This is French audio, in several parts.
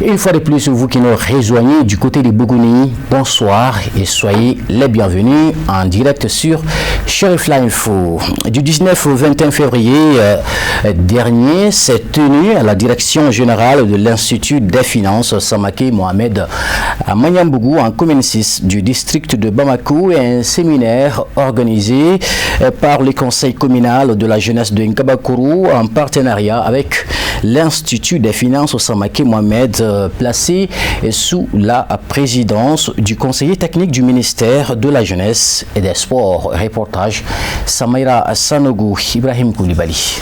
Une fois de plus, vous qui nous rejoignez du côté de Bougouni, bonsoir et soyez les bienvenus en direct sur Sheriff Info. Du 19 au 21 février dernier, s'est tenu à la direction générale de l'Institut des Finances Samake Mohamed à Manyambougou, en commune 6 du district de Bamako, un séminaire organisé par le conseil communal de la jeunesse de Nkabakuru en partenariat avec l'Institut des Finances Samake Mohamed, placé sous la présidence du conseiller technique du ministère de la Jeunesse et des Sports. Reportage Samaira Sanogo, Ibrahim Koulibaly.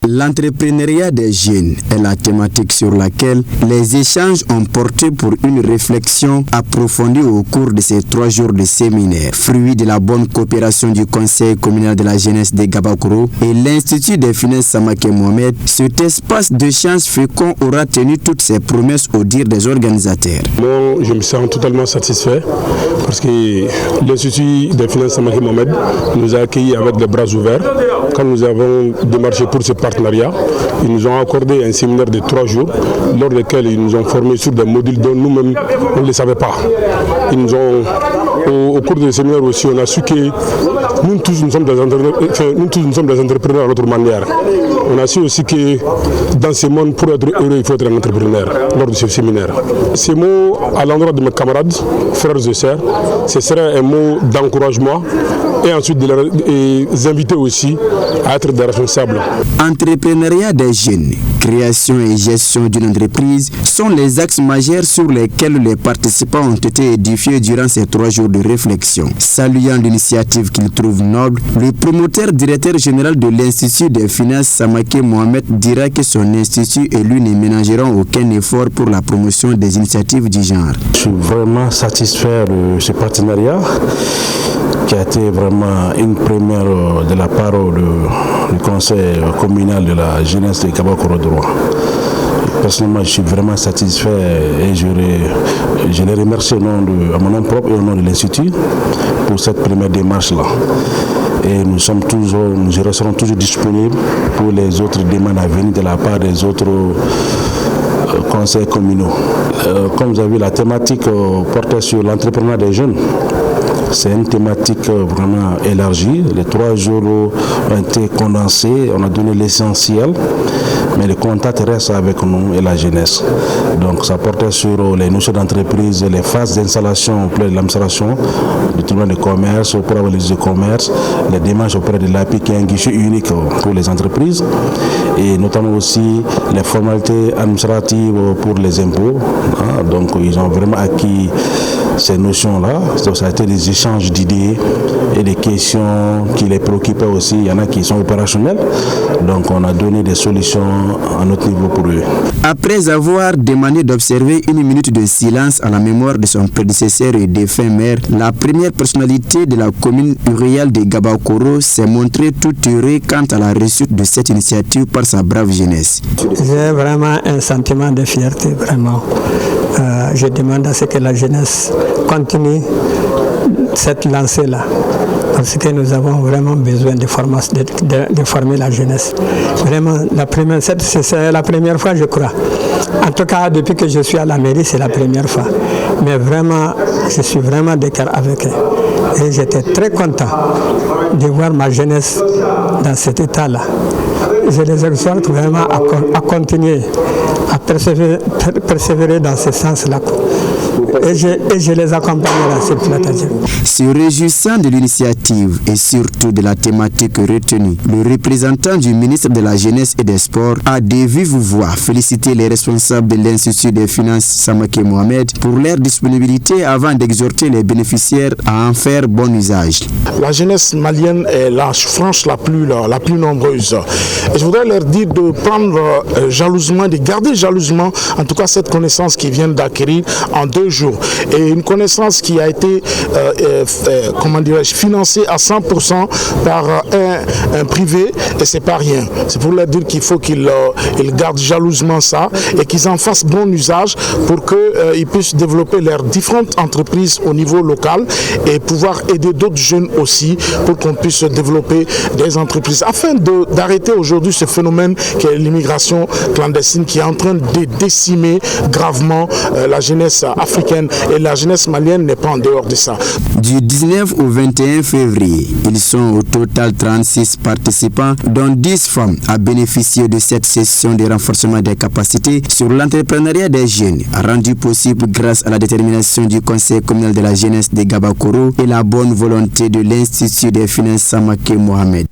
L'entrepreneuriat des jeunes est la thématique sur laquelle les échanges ont porté pour une réflexion approfondie au cours de ces 3 jours de séminaire, fruit de la bonne coopération du Conseil communal de la jeunesse de Gabakoro et l'Institut des finances Samake Mohamed. Cet espace d'échange fécond aura tenu toutes ses promesses au dire des organisateurs. Moi, je me sens totalement satisfait parce que l'Institut des finances Samake Mohamed nous a accueillis avec les bras ouverts quand nous avons démarché pour ce partenariat. Ils nous ont accordé un séminaire de 3 jours lors desquels ils nous ont formés sur des modules dont nous-mêmes on ne les savait pas. Ils nous ont, au cours de ce séminaire aussi, on a su que nous tous nous sommes des entrepreneurs à notre manière. On a su aussi que dans ce monde, pour être heureux, il faut être un entrepreneur lors de ce séminaire. Ces mots à l'endroit de mes camarades, frères et sœurs, ce serait un mot d'encouragement et ensuite de les inviter aussi à être des responsables. Entrepreneuriat des jeunes, création et gestion d'une entreprise sont les axes majeurs sur lesquels les participants ont été édifiés durant ces 3 jours de réflexion. Saluant l'initiative qu'ils trouvent noble, le promoteur directeur général de l'Institut des finances Samake Mohamed dira que son institut et lui ne ménageront aucun effort pour la promotion des initiatives du genre. Je suis vraiment satisfait de ce partenariat qui a été vraiment une première de la part du conseil communal de la jeunesse de Kabakoro droit. Personnellement, je suis vraiment satisfait et je les remercie à mon nom propre et au nom de l'Institut pour cette première démarche-là. Et nous resterons toujours disponibles pour les autres demandes à venir de la part des autres conseils communaux. Comme vous avez vu, la thématique portait sur l'entrepreneuriat des jeunes. C'est une thématique vraiment élargie. Les 3 jours ont été condensés, on a donné l'essentiel, mais le contact reste avec nous et la jeunesse. Donc ça portait sur les notions d'entreprise, les phases d'installation auprès de l'administration, du tribunal de commerce, auprès de l'Office de commerce, les démarches auprès de l'API qui est un guichet unique pour les entreprises, et notamment aussi les formalités administratives pour les impôts. Donc ils ont vraiment acquis ces notions-là. Donc ça a été des échanges d'idées et des questions qui les préoccupaient aussi. Il y en a qui sont opérationnelles. Donc on a donné des solutions à notre niveau pour eux. Après avoir demandé d'observer 1 minute de silence à la mémoire de son prédécesseur et défunt maire, la première personnalité de la commune rurale de Gabakoro s'est montrée tout heureux quant à la réussite de cette initiative par sa brave jeunesse. J'ai vraiment un sentiment de fierté, vraiment. Je demande à ce que la jeunesse continue cette lancée-là, parce que nous avons vraiment besoin de former la jeunesse. Vraiment, c'est la première fois, je crois. En tout cas, depuis que je suis à la mairie, c'est la première fois. Mais vraiment, je suis vraiment de cœur avec eux. Et j'étais très content de voir ma jeunesse dans cet état-là. Je les exhorte vraiment à continuer, à persévérer dans ce sens-là. Et je les accompagnerai à cette plateforme. Se réjouissant de l'initiative et surtout de la thématique retenue, le représentant du ministre de la Jeunesse et des Sports a de vive voix félicité les responsables de l'Institut des finances Samake Mohamed pour leur disponibilité avant d'exhorter les bénéficiaires à en faire bon usage. La jeunesse malienne est la frange la plus nombreuse. Et je voudrais leur dire de prendre jalousement, de garder jalousement, en tout cas cette connaissance qu'ils viennent d'acquérir en 2 2 jours. Et une connaissance qui a été financée à 100% par un privé, et c'est pas rien. C'est pour leur dire qu'il faut qu'ils gardent jalousement ça et qu'ils en fassent bon usage pour qu'ils puissent développer leurs différentes entreprises au niveau local et pouvoir aider d'autres jeunes aussi pour qu'on puisse développer des entreprises afin d'arrêter aujourd'hui ce phénomène qui est l'immigration clandestine qui est en train de décimer gravement la jeunesse africaine, et la jeunesse malienne n'est pas en dehors de ça. Du 19 au 21 février, ils sont au total 36 participants, dont 10 femmes, à bénéficier de cette session de renforcement des capacités sur l'entrepreneuriat des jeunes, rendu possible grâce à la détermination du Conseil communal de la jeunesse de Gabakoro et la bonne volonté de l'Institut des finances Samake Mohamed.